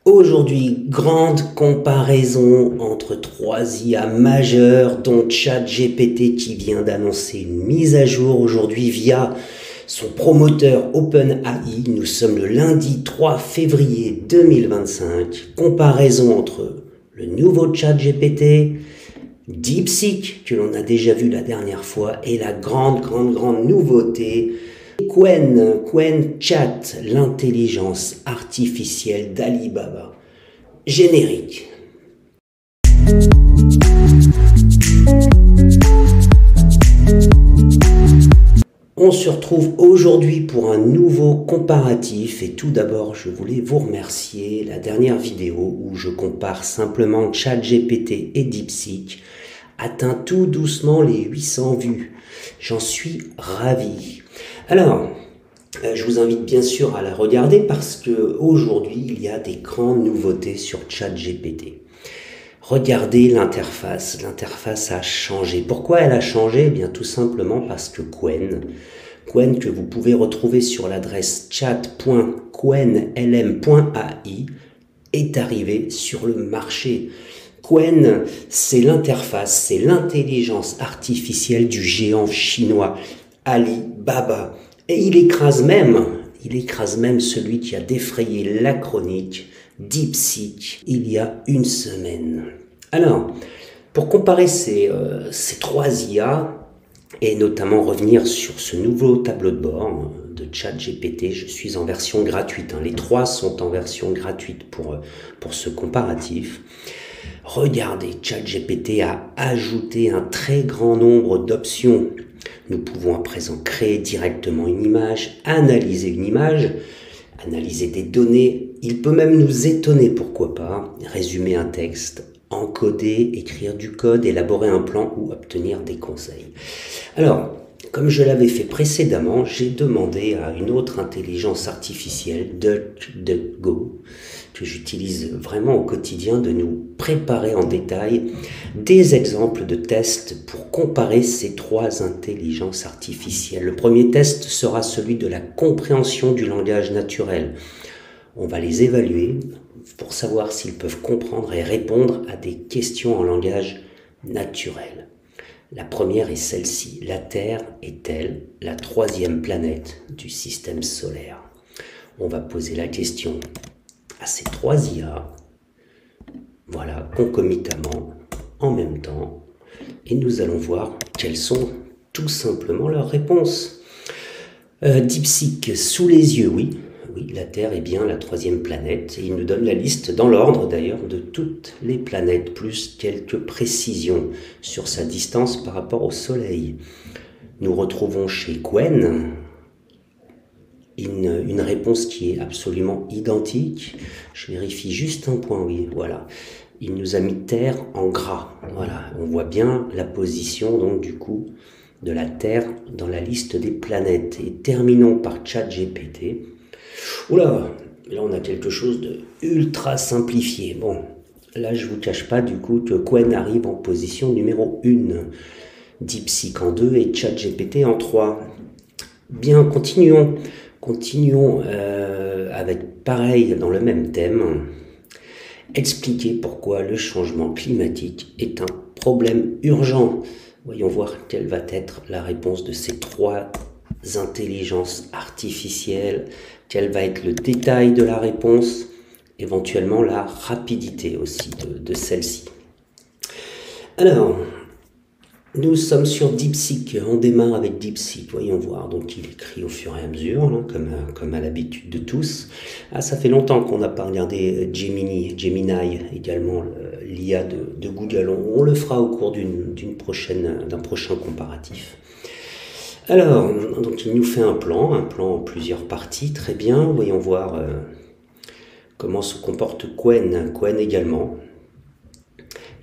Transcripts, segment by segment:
Aujourd'hui, grande comparaison entre trois IA majeures, dont ChatGPT qui vient d'annoncer une mise à jour aujourd'hui via son promoteur OpenAI. Nous sommes le lundi 3 février 2025. Comparaison entre le nouveau ChatGPT, DeepSeek, que l'on a déjà vu la dernière fois, et la grande nouveauté, Qwen Chat, l'intelligence artificielle d'Alibaba. Générique. On se retrouve aujourd'hui pour un nouveau comparatif et tout d'abord je voulais vous remercier. La dernière vidéo où je compare simplement ChatGPT et DeepSeek atteint tout doucement les 800 vues. J'en suis ravi. Alors, je vous invite bien sûr à la regarder parce que aujourd'hui il y a des grandes nouveautés sur ChatGPT. Regardez l'interface. L'interface a changé. Pourquoi elle a changé? Eh bien tout simplement parce que Qwen que vous pouvez retrouver sur l'adresse chat.qwenlm.ai est arrivé sur le marché. Qwen, c'est l'interface, c'est l'intelligence artificielle du géant chinois Alibaba. Et il écrase même celui qui a défrayé la chronique, DeepSeek, il y a une semaine. Alors, pour comparer ces trois IA, et notamment revenir sur ce nouveau tableau de bord de ChatGPT, je suis en version gratuite. Les trois sont en version gratuite pour ce comparatif. Regardez, ChatGPT a ajouté un très grand nombre d'options. Nous pouvons à présent créer directement une image, analyser une image, analyser des données. Il peut même nous étonner, pourquoi pas, résumer un texte, encoder, écrire du code, élaborer un plan ou obtenir des conseils. Alors, comme je l'avais fait précédemment, j'ai demandé à une autre intelligence artificielle, DuckDuckGo, que j'utilise vraiment au quotidien, de nous préparer en détail des exemples de tests pour comparer ces trois intelligences artificielles. Le premier test sera celui de la compréhension du langage naturel. On va les évaluer pour savoir s'ils peuvent comprendre et répondre à des questions en langage naturel. La première est celle-ci. La Terre est-elle la troisième planète du système solaire? On va poser la question à ces trois IA, voilà, concomitamment, en même temps, et nous allons voir quelles sont tout simplement leurs réponses. DeepSeek, sous les yeux, oui, la Terre est bien la troisième planète, et il nous donne la liste, dans l'ordre d'ailleurs, de toutes les planètes, plus quelques précisions sur sa distance par rapport au Soleil. Nous retrouvons chez Qwen une réponse qui est absolument identique. Je vérifie juste un point, oui, voilà. Il nous a mis Terre en gras, voilà. On voit bien la position, donc, du coup, de la Terre dans la liste des planètes. Et terminons par ChatGPT. Oula, là on a quelque chose de ultra simplifié. Bon, là je vous cache pas du coup que Qwen arrive en position numéro 1, DeepSeek en 2 et ChatGPT en 3. Bien, continuons avec pareil dans le même thème. Expliquer pourquoi le changement climatique est un problème urgent. Voyons voir quelle va être la réponse de ces trois intelligences artificielles, quel va être le détail de la réponse, éventuellement la rapidité aussi de celle-ci. Alors, nous sommes sur DeepSeek, on démarre avec DeepSeek, voyons voir, donc il écrit au fur et à mesure, comme à l'habitude de tous. Ah, ça fait longtemps qu'on n'a pas regardé Gemini également, l'IA de Google, on le fera au cours d'un prochain comparatif. Alors, donc il nous fait un plan en plusieurs parties, très bien, voyons voir comment se comporte Qwen également.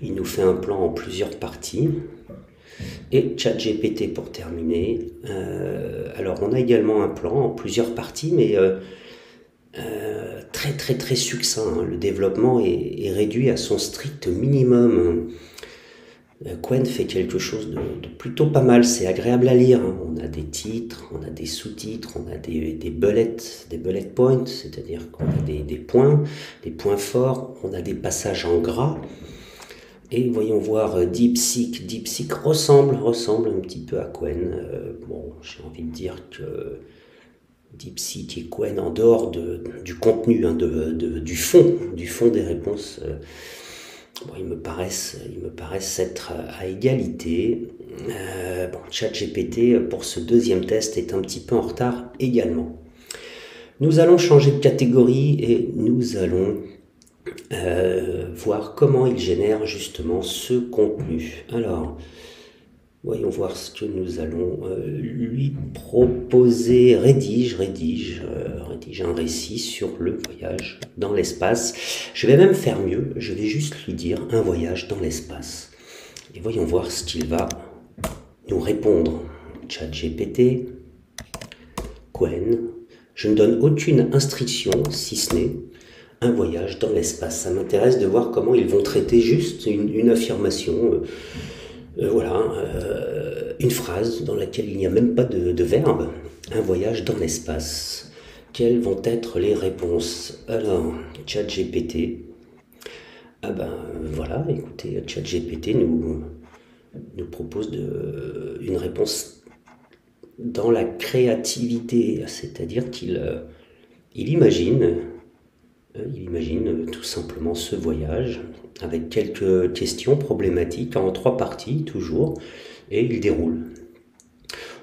Il nous fait un plan en plusieurs parties. Et ChatGPT pour terminer. Alors on a également un plan en plusieurs parties, mais très succinct. Le développement est réduit à son strict minimum. Qwen fait quelque chose de plutôt pas mal, c'est agréable à lire, hein. On a des titres, on a des sous-titres, on a des bullet points, c'est-à-dire qu'on a des points forts, on a des passages en gras. Et voyons voir DeepSeek. DeepSeek ressemble un petit peu à Qwen. Bon, j'ai envie de dire que DeepSeek et Qwen, en dehors du contenu, hein, du fond des réponses, bon, ils me paraissent être à égalité. Bon, ChatGPT, pour ce deuxième test, est un petit peu en retard également. Nous allons changer de catégorie et nous allons voir comment il génère justement ce contenu. Alors, voyons voir ce que nous allons lui proposer. Rédige un récit sur le voyage dans l'espace. Je vais même faire mieux, je vais juste lui dire un voyage dans l'espace. Et voyons voir ce qu'il va nous répondre. ChatGPT, Qwen, je ne donne aucune instruction si ce n'est un voyage dans l'espace. Ça m'intéresse de voir comment ils vont traiter juste une affirmation, une phrase dans laquelle il n'y a même pas de verbe. Un voyage dans l'espace. Quelles vont être les réponses? Alors, ChatGPT. Ah ben voilà, écoutez, ChatGPT nous propose une réponse dans la créativité, c'est-à-dire qu'il imagine tout simplement ce voyage avec quelques questions problématiques en 3 parties toujours, et il déroule.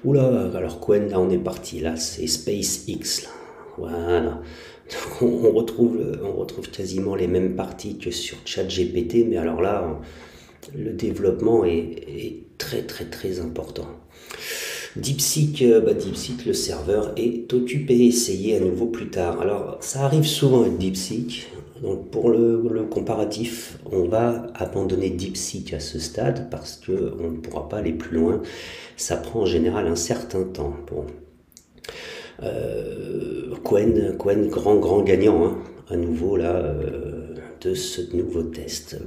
Oula, alors Qwen, là on est parti, là c'est SpaceX, là. Voilà. On retrouve quasiment les mêmes parties que sur ChatGPT, mais alors là, le développement est très très très important. DeepSeek, le serveur est occupé, essayez à nouveau plus tard. Alors ça arrive souvent avec DeepSeek, donc pour le comparatif, on va abandonner DeepSeek à ce stade parce qu'on ne pourra pas aller plus loin, ça prend en général un certain temps. Bon. Qwen, grand gagnant, hein, à nouveau là, de ce nouveau test.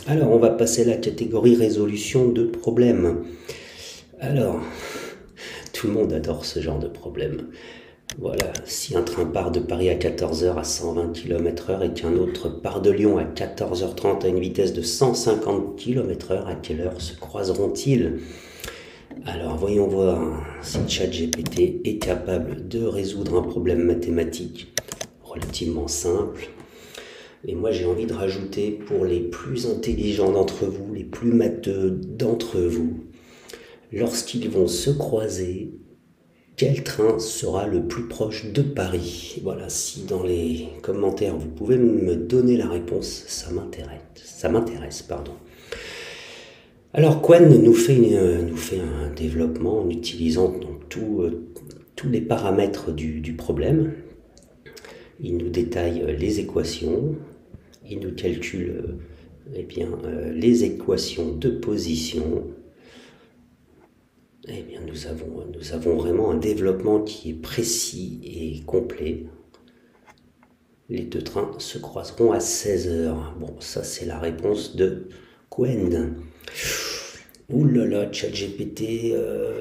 Alors on va passer à la catégorie résolution de problèmes. Alors, tout le monde adore ce genre de problème. Voilà, si un train part de Paris à 14h à 120 km/h et qu'un autre part de Lyon à 14h30 à une vitesse de 150 km/h, à quelle heure se croiseront-ils? Alors voyons voir si ChatGPT est capable de résoudre un problème mathématique relativement simple. Et moi j'ai envie de rajouter, pour les plus intelligents d'entre vous, les plus matheux d'entre vous, lorsqu'ils vont se croiser, quel train sera le plus proche de Paris? Voilà, si dans les commentaires vous pouvez me donner la réponse, ça m'intéresse, pardon. Alors Qwen nous fait un développement en utilisant donc tous les paramètres du problème. Il nous détaille les équations, il nous calcule les équations de position. Eh bien, nous avons vraiment un développement qui est précis et complet. Les deux trains se croiseront à 16h. Bon, ça c'est la réponse de Qwen. Ouh là là, ChatGPT,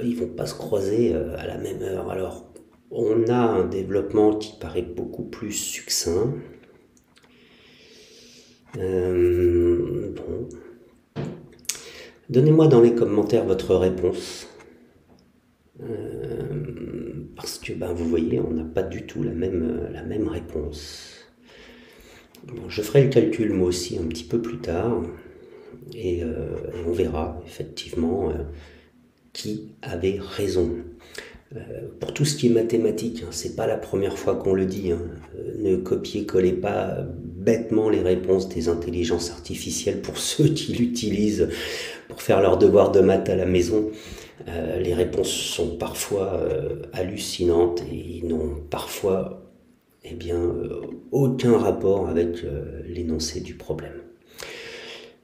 ils vont pas se croiser à la même heure. Alors, on a un développement qui paraît beaucoup plus succinct. Bon. Donnez-moi dans les commentaires votre réponse. Parce que vous voyez, on n'a pas du tout la même réponse. Bon, je ferai le calcul moi aussi un petit peu plus tard et on verra effectivement qui avait raison. Pour tout ce qui est mathématique, hein, c'est pas la première fois qu'on le dit, hein. Ne copiez-collez pas bêtement les réponses des intelligences artificielles pour ceux qui l'utilisent pour faire leurs devoirs de maths à la maison. Les réponses sont parfois hallucinantes et n'ont parfois aucun rapport avec l'énoncé du problème.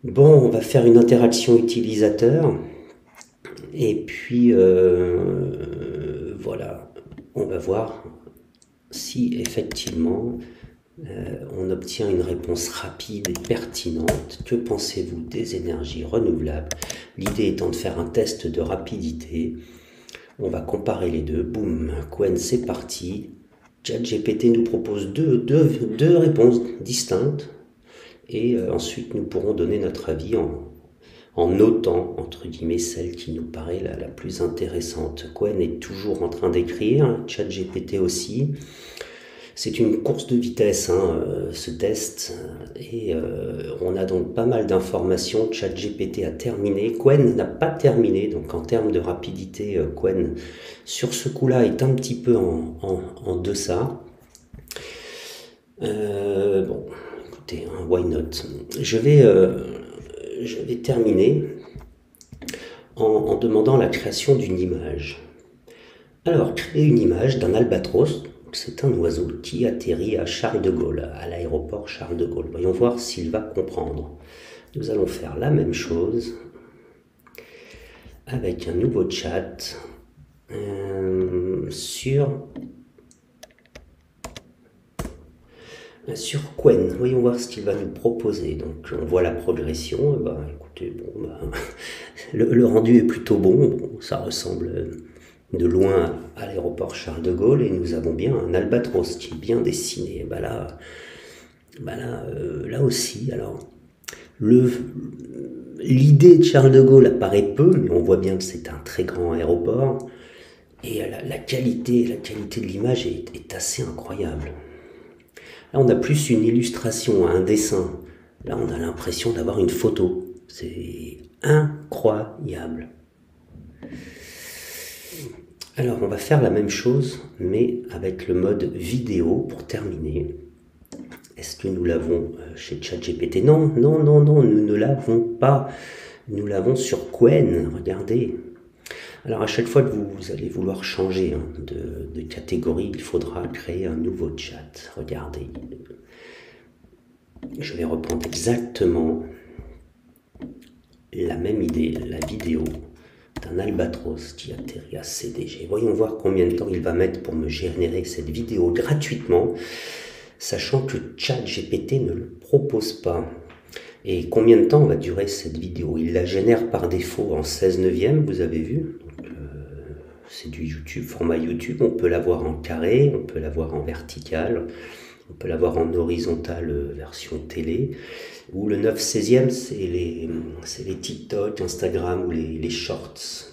Bon, on va faire une interaction utilisateur et puis voilà, on va voir si effectivement On obtient une réponse rapide et pertinente. Que pensez-vous des énergies renouvelables? L'idée étant de faire un test de rapidité. On va comparer les deux. Boum, Qwen, c'est parti. ChatGPT nous propose deux réponses distinctes. Et ensuite, nous pourrons donner notre avis en notant, entre guillemets, celle qui nous paraît la plus intéressante. Qwen est toujours en train d'écrire, ChatGPT aussi. C'est une course de vitesse, ce test, et on a donc pas mal d'informations. ChatGPT a terminé, Qwen n'a pas terminé, donc en termes de rapidité, Qwen sur ce coup-là est un petit peu en deçà. Bon, écoutez, why not? Je vais terminer en demandant la création d'une image. Alors, créer une image d'un albatros. C'est un oiseau qui atterrit à Charles de Gaulle, à l'aéroport Charles de Gaulle. Voyons voir s'il va comprendre. Nous allons faire la même chose avec un nouveau chat sur Qwen. Voyons voir ce qu'il va nous proposer. Donc on voit la progression. Écoutez, le rendu est plutôt bon. Ça ressemble de loin à l'aéroport Charles de Gaulle, et nous avons bien un albatros qui est bien dessiné. Là aussi, alors l'idée de Charles de Gaulle apparaît peu, mais on voit bien que c'est un très grand aéroport, et la qualité de l'image est assez incroyable. Là, on a plus une illustration, un dessin. Là, on a l'impression d'avoir une photo. C'est incroyable. Alors, on va faire la même chose, mais avec le mode vidéo pour terminer. Est-ce que nous l'avons chez ChatGPT? Non, nous ne l'avons pas. Nous l'avons sur Qwen, regardez. Alors, à chaque fois que vous allez vouloir changer de catégorie, il faudra créer un nouveau chat. Regardez. Je vais reprendre exactement la même idée, la vidéo d'un albatros qui atterrit à CDG. Voyons voir combien de temps il va mettre pour me générer cette vidéo gratuitement, sachant que ChatGPT ne le propose pas. Et combien de temps va durer cette vidéo? Il la génère par défaut en 16/9, vous avez vu. C'est du YouTube, format YouTube. On peut l'avoir en carré, on peut l'avoir en vertical, on peut l'avoir en horizontale version télé. Ou le 9/16, c'est les TikTok, Instagram ou les shorts.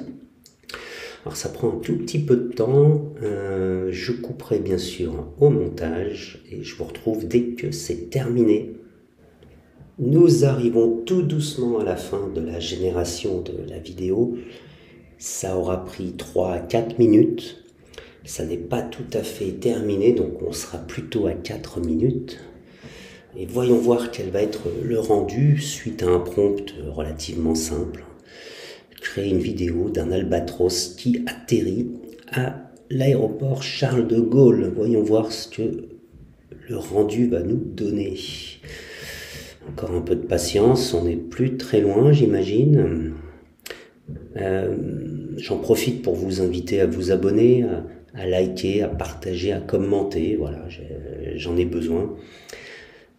Alors ça prend un tout petit peu de temps. Je couperai bien sûr au montage et je vous retrouve dès que c'est terminé. Nous arrivons tout doucement à la fin de la génération de la vidéo. Ça aura pris 3 à 4 minutes. Ça n'est pas tout à fait terminé, donc on sera plutôt à 4 minutes. Et voyons voir quel va être le rendu suite à un prompt relativement simple. Créer une vidéo d'un albatros qui atterrit à l'aéroport Charles de Gaulle. Voyons voir ce que le rendu va nous donner. Encore un peu de patience, on n'est plus très loin, j'imagine. J'en profite pour vous inviter à vous abonner, à liker, à partager, à commenter. Voilà, j'en ai besoin.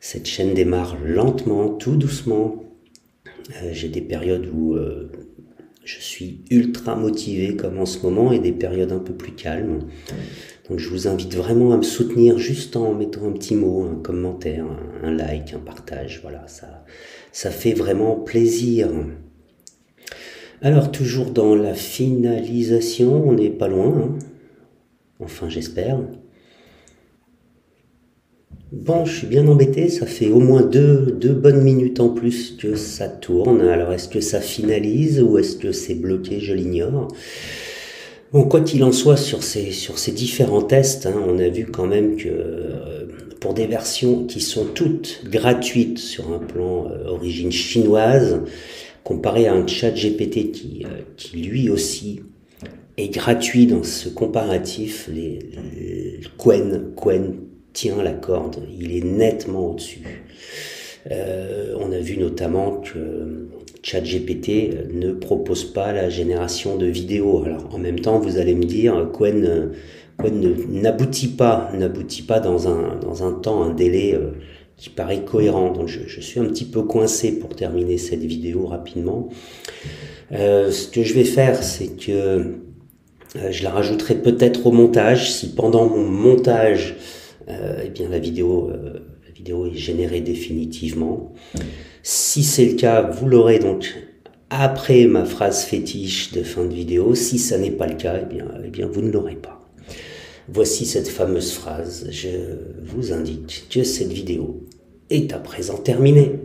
Cette chaîne démarre lentement, tout doucement. J'ai des périodes où je suis ultra motivé comme en ce moment et des périodes un peu plus calmes. Donc je vous invite vraiment à me soutenir juste en mettant un petit mot, un commentaire, un like, un partage. Voilà, ça fait vraiment plaisir. Alors toujours dans la finalisation, on n'est pas loin. Enfin j'espère. Bon, je suis bien embêté, ça fait au moins deux bonnes minutes en plus que ça tourne. Alors, est-ce que ça finalise ou est-ce que c'est bloqué? Je l'ignore. Bon, quoi qu'il en soit, sur ces différents tests, on a vu quand même que pour des versions qui sont toutes gratuites sur un plan origine chinoise, comparé à un ChatGPT qui lui aussi est gratuit dans ce comparatif, Qwen tient la corde, il est nettement au-dessus. On a vu notamment que ChatGPT ne propose pas la génération de vidéos. Alors en même temps, vous allez me dire, Qwen n'aboutit pas dans un temps, un délai qui paraît cohérent. Donc je suis un petit peu coincé pour terminer cette vidéo rapidement. Ce que je vais faire, c'est que je la rajouterai peut-être au montage. Si pendant mon montage, eh bien la vidéo est générée définitivement. Si c'est le cas, vous l'aurez donc après ma phrase fétiche de fin de vidéo. Si ça n'est pas le cas, eh bien vous ne l'aurez pas. Voici cette fameuse phrase. Je vous indique que cette vidéo est à présent terminée.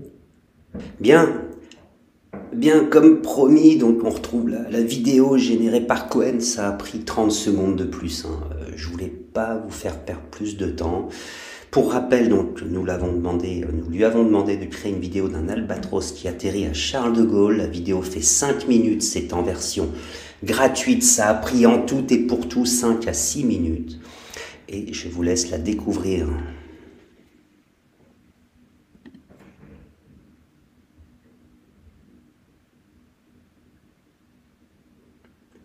Bien comme promis, donc on retrouve la vidéo générée par Cohen. Ça a pris 30 secondes de plus. Je voulais pas vous faire perdre plus de temps. Pour rappel, donc, nous lui avons demandé de créer une vidéo d'un albatros qui atterrit à Charles de Gaulle. La vidéo fait 5 minutes, c'est en version gratuite. Ça a pris en tout et pour tout 5 à 6 minutes. Et je vous laisse la découvrir.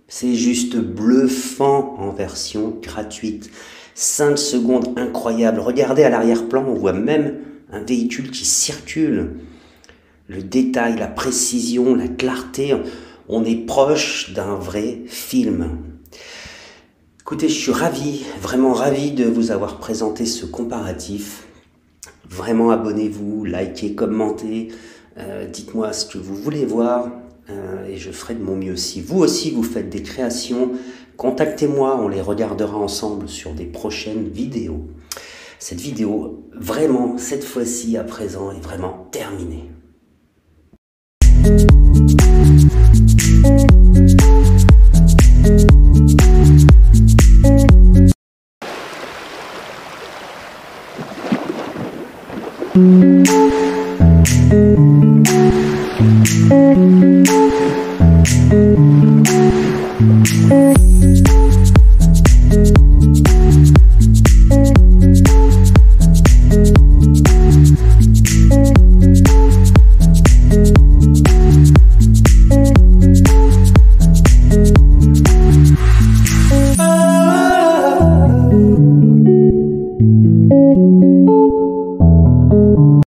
C'est juste bluffant en version gratuite. 5 secondes incroyables. Regardez à l'arrière-plan, on voit même un véhicule qui circule. Le détail, la précision, la clarté, on est proche d'un vrai film. Écoutez, je suis ravi, vraiment ravi de vous avoir présenté ce comparatif. Vraiment abonnez-vous, likez, commentez, dites-moi ce que vous voulez voir. Et je ferai de mon mieux. Si vous aussi vous faites des créations, contactez-moi, on les regardera ensemble sur des prochaines vidéos. Cette vidéo, vraiment, cette fois-ci à présent, est vraiment terminée.